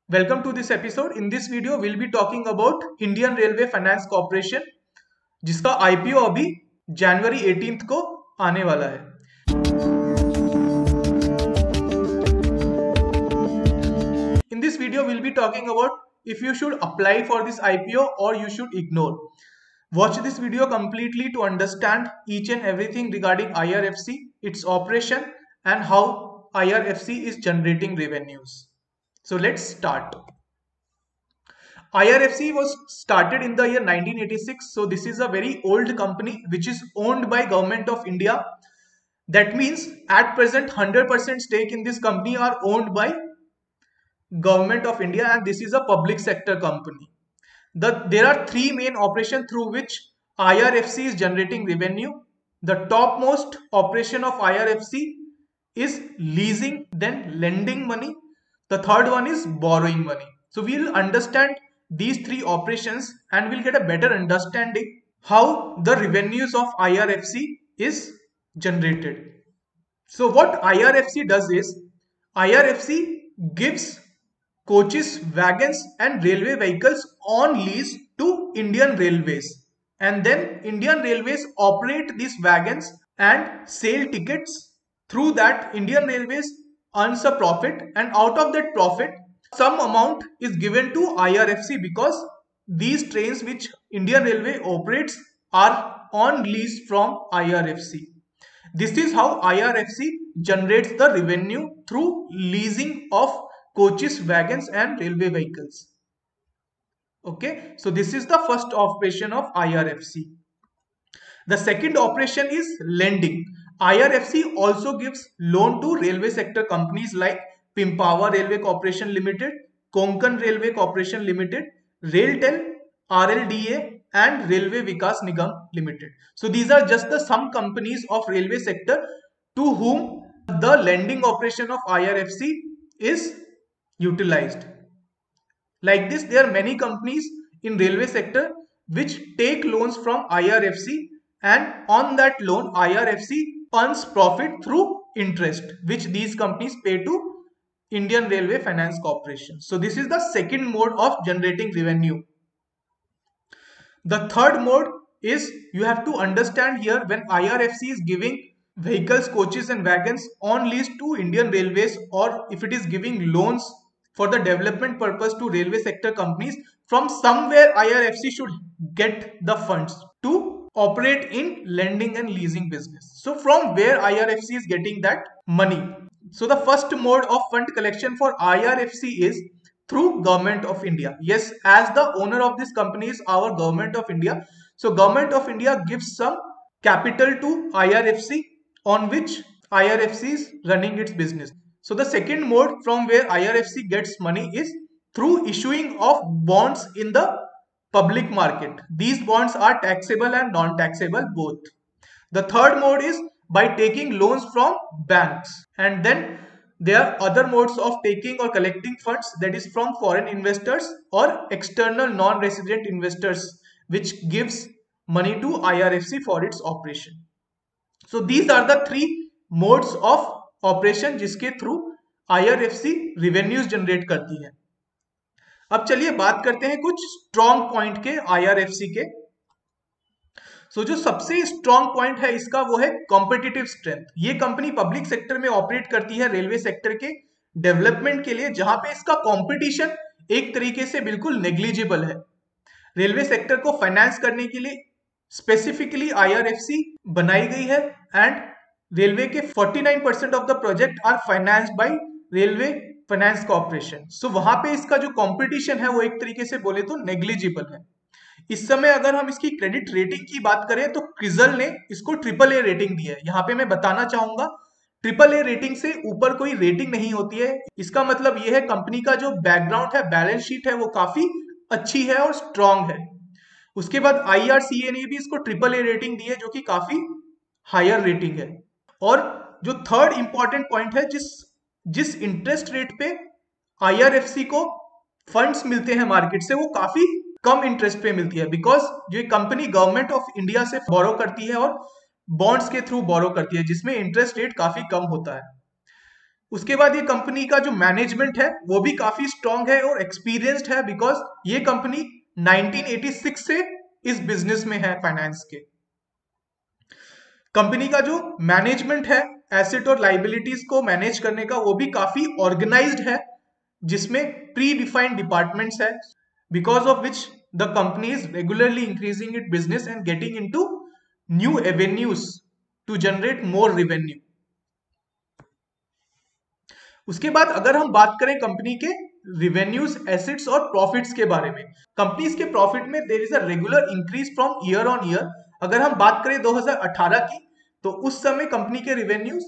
Welcome to this episode. In this video, we'll be talking about Indian Railway Finance Corporation, जिसका IPO अभी जनवरी 18 को आने वाला है. In this video, we'll be talking about if you should apply for this IPO or you should ignore. Watch this video completely to understand each and everything regarding IRFC, its operation, and how IRFC is generating revenues. So let's start. IRFC was started in the year 1986. So this is a very old company which is owned by Government of India. That means at present 100% stake in this company are owned by Government of India, and this is a public sector company. There are three main operations through which IRFC is generating revenue. The topmost operation of IRFC is leasing, then lending money. The third one is borrowing money. So we'll understand these three operations and we'll get a better understanding how the revenues of IRFC is generated. So what IRFC does is IRFC gives coaches, wagons and railway vehicles on lease to Indian Railways, and then Indian Railways operate these wagons and sell tickets. Through that, Indian Railways earns a profit, and out of that profit some amount is given to IRFC because these trains which Indian Railway operates are on lease from IRFC. This is how IRFC generates the revenue through leasing of coaches, wagons and railway vehicles. Okay, so this is the first operation of IRFC. The second operation is lending. IRFC also gives loan to railway sector companies like Pimpawa Railway Corporation Limited, Konkan Railway Corporation Limited, Railtel, RLDA and Railway Vikas Nigam Limited. So these are just the some companies of railway sector to whom the lending operation of IRFC is utilized. Like this, there are many companies in railway sector which take loans from IRFC, and on that loan IRFC earns profit through interest which these companies pay to Indian Railway Finance Corporation. So this is the second mode of generating revenue. The third mode is, you have to understand here, when IRFC is giving vehicles, coaches and wagons on lease to Indian Railways, or if it is giving loans for the development purpose to railway sector companies, from somewhere IRFC should get the funds to operate in lending and leasing business. So from where IRFC is getting that money? So the first mode of fund collection for IRFC is through Government of India. Yes, as the owner of this company is our Government of India. So Government of India gives some capital to IRFC on which IRFC is running its business. So the second mode from where IRFC gets money is through issuing of bonds in the public market. These bonds are taxable and non-taxable both. The third mode is by taking loans from banks, and then there are other modes of taking or collecting funds, that is from foreign investors or external non-resident investors, which gives money to IRFC for its operation. So these are the three modes of operation जिसके through IRFC revenues generate करती है. अब चलिए बात करते हैं कुछ strong point के IRFC के. सो जो सबसे स्ट्रॉन्ग पॉइंट है इसका वो है कॉम्पिटिटिव स्ट्रेंथ. ये कंपनी पब्लिक सेक्टर में ऑपरेट करती है रेलवे सेक्टर के डेवलपमेंट के लिए, जहां पे इसका कंपटीशन एक तरीके से बिल्कुल नेग्लिजिबल है. रेलवे सेक्टर को फाइनेंस करने के लिए स्पेसिफिकली IRFC बनाई गई है, एंड रेलवे के 49% of the project are financed by railway finance corporation. So वहां पे इसका जो कंपटीशन है वो एक तरीके से बोले तो नेग्लिजिबल है. इस समय अगर हम इसकी क्रेडिट रेटिंग की बात करें तो क्रिजल ने इसको AAA रेटिंग दी है. यहाँ पे मैं बताना चाहूंगा AAA रेटिंग से ऊपर कोई रेटिंग नहीं होती है. इसका मतलब यह है कंपनी का जो बैकग्राउंड है, बैलेंस शीट है, वो काफी अच्छी है और स्ट्रॉन्ग है. उसके बाद IRCA ने भी इसको AAA रेटिंग दी है जो कि काफी हायर रेटिंग है. और जो थर्ड इंपॉर्टेंट पॉइंट है, जिस इंटरेस्ट रेट पे IRFC को फंड्स मिलते हैं मार्केट से, वो काफी कम इंटरेस्ट पे मिलती है, बिकॉज जो कंपनी गवर्नमेंट ऑफ इंडिया से बोरो करती है और बॉन्ड्स के थ्रू बोरो करती है, जिसमें इंटरेस्ट रेट काफी कम होता है. उसके बाद ये कंपनी का जो मैनेजमेंट है वो भी काफी स्ट्रांग है और एक्सपीरियंस्ड है, बिकॉज ये कंपनी 1986 से इस बिजनेस में है फाइनेंस के। कंपनी का जो मैनेजमेंट है एसेट और लाइबिलिटीज को मैनेज करने का, वो भी काफी ऑर्गेनाइज्ड है, जिसमें प्री डिफाइंड डिपार्टमेंट्स है, because of which the company is regularly increasing it business and getting into new avenues to generate more revenue. उसके बाद अगर हम बात करें कंपनी के रिवेन्यूज, एसेट्स और प्रॉफिट्स के बारे में, कंपनीज के प्रॉफिट में there is a regular increase from year on year. अगर हम बात करें 2018 की, तो उस समय कंपनी के रिवेन्यूज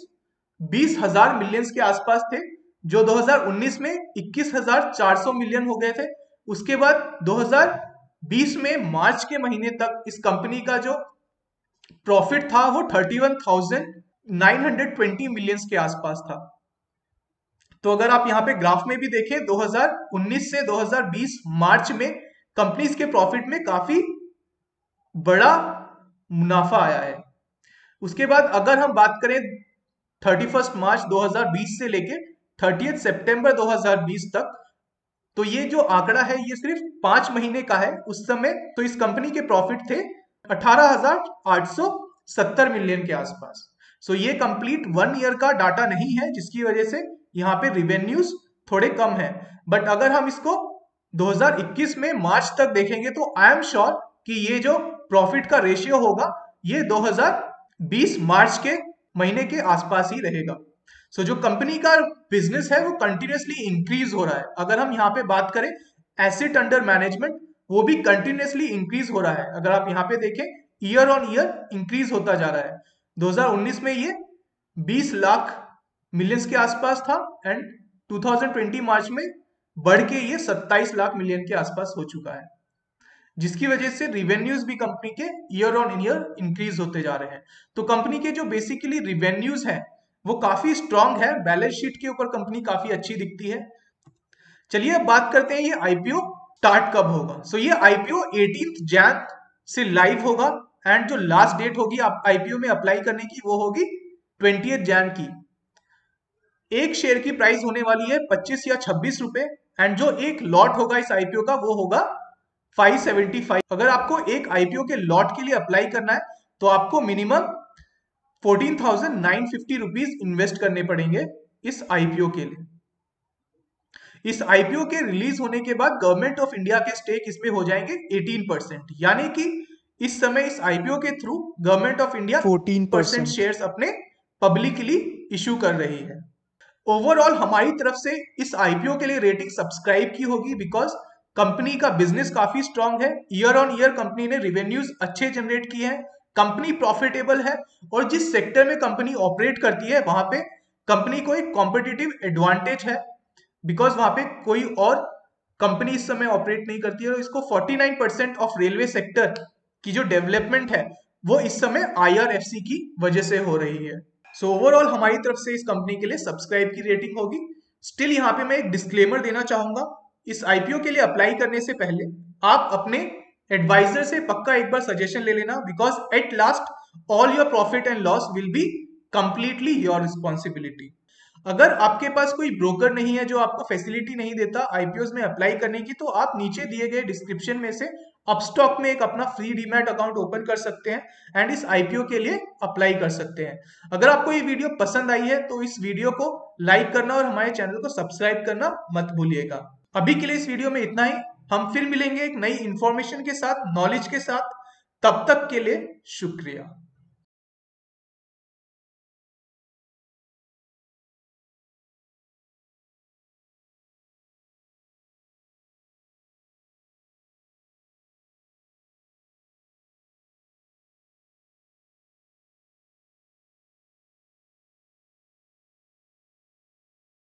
20,000 मिलियंस के आसपास थे, जो 2019 में 21,400 मिलियन हो गए थे। उसके बाद 2020 में मार्च के महीने तक इस कंपनी का जो प्रॉफिट था वो 31,920 मिलियंस के आसपास था। तो अगर आप यहाँ पे ग्राफ में भी देखें, 2019 से 2020 मार्च में कंपनीज के प्रॉफिट में काफी बड़ा मुनाफा आया है। उसके बाद अगर हम बात करें 31 मार्च 2020 से लेके 30 सितंबर 2020 तक, तो ये जो आंकड़ा है ये सिर्फ 5 महीने का है। उस समय तो इस कंपनी के प्रॉफिट थे 18,870 मिलियन के आसपास। सो ये कंप्लीट 1 ईयर का डाटा नहीं है, जिसकी वजह से यहाँ पे रिवेन्यूज थोड़े कम है। बट अगर हम इसको 2021 में मार्च तक देखेंगे तो आई एम श्योर कि ये जो प्रॉफिट का रेशियो होगा ये 2020 मार्च के महीने के आसपास ही रहेगा। सो जो कंपनी का बिजनेस है वो कंटिन्यूसली इंक्रीज हो रहा है। अगर हम यहाँ पे बात करें एसेट अंडर मैनेजमेंट, वो भी कंटिन्यूसली इंक्रीज हो रहा है। अगर आप यहाँ पे देखें ईयर ऑन ईयर इंक्रीज होता जा रहा है। 2019 में ये 20 लाख मिलियंस के आसपास था एंड 2020 मार्च में बढ़ के ये 27 लाख मिलियन के आसपास हो चुका है, जिसकी वजह से रिवेन्यूज भी कंपनी के ईयर ऑन ईयर इंक्रीज होते जा रहे हैं। तो कंपनी के जो बेसिकली रिवेन्यूज हैं वो काफी स्ट्रांग है, बैलेंस शीट के ऊपर कंपनी काफी अच्छी दिखती है। चलिए अब बात करते हैं ये आईपीओ स्टार्ट कब होगा। सो ये आईपीओ 18 जैन से लाइव होगा एंड जो लास्ट डेट होगी आप आईपीओ में अप्लाई करने की वो होगी 20 जैन की। एक शेयर की प्राइस होने वाली है 25 या 26 रुपए एंड जो एक लॉट होगा इस आईपीओ का वो होगा 575। अगर आपको एक आईपीओ के लॉट के लिए अप्लाई करना है तो आपको मिनिमम 14,950 रुपीज इन्वेस्ट करने पड़ेंगे इस आईपीओ के लिए। इस आईपीओ के रिलीज होने के बाद गवर्नमेंट ऑफ इंडिया के स्टेक इसमें हो जाएंगे 18%, यानी कि इस समय इस आईपीओ के through government of India 14% shares अपने पब्लिकली इशू कर रही है। ओवरऑल हमारी तरफ से इस आईपीओ के लिए रेटिंग सब्सक्राइब की होगी, बिकॉज कंपनी का बिजनेस काफी स्ट्रांग है। ईयर ऑन ईयर कंपनी ने रिवेन्यूज अच्छे जनरेट किए हैं, कंपनी प्रॉफिटेबल है और जिस सेक्टर में कंपनी ऑपरेट करती है वहां पे कंपनी को एक कॉम्पिटिटिव एडवांटेज है, बिकॉज वहां पे कोई और कंपनी इस समय ऑपरेट नहीं करती है। और इसको 49% ऑफ रेलवे सेक्टर की जो डेवलपमेंट है वो इस समय आईआरएफसी की वजह से हो रही है। सो ओवरऑल हमारी तरफ से इस कंपनी के लिए सब्सक्राइब की रेटिंग होगी। स्टिल यहाँ पे मैं एक डिस्क्लेमर देना चाहूंगा, इस आईपीओ के लिए अप्लाई करने से पहले आप अपने एडवाइजर से पक्का एक बार सजेशन ले लेना, because at last all your profit and loss will be completely your responsibility. अगर आपके पास कोई ब्रोकर नहीं है जो आपको फैसिलिटी नहीं देता आईपीओ में अप्लाई करने की, तो आप नीचे दिए गए डिस्क्रिप्शन में से अपस्टॉक में एक अपना फ्री डीमैट अकाउंट ओपन कर सकते हैं एंड इस आईपीओ के लिए अप्लाई कर सकते हैं। अगर आपको ये वीडियो पसंद आई है तो इस वीडियो को लाइक करना और हमारे चैनल को सब्सक्राइब करना मत भूलिएगा। अभी के लिए इस वीडियो में इतना ही, हम फिर मिलेंगे एक नई इंफॉर्मेशन के साथ, नॉलेज के साथ। तब तक के लिए शुक्रिया।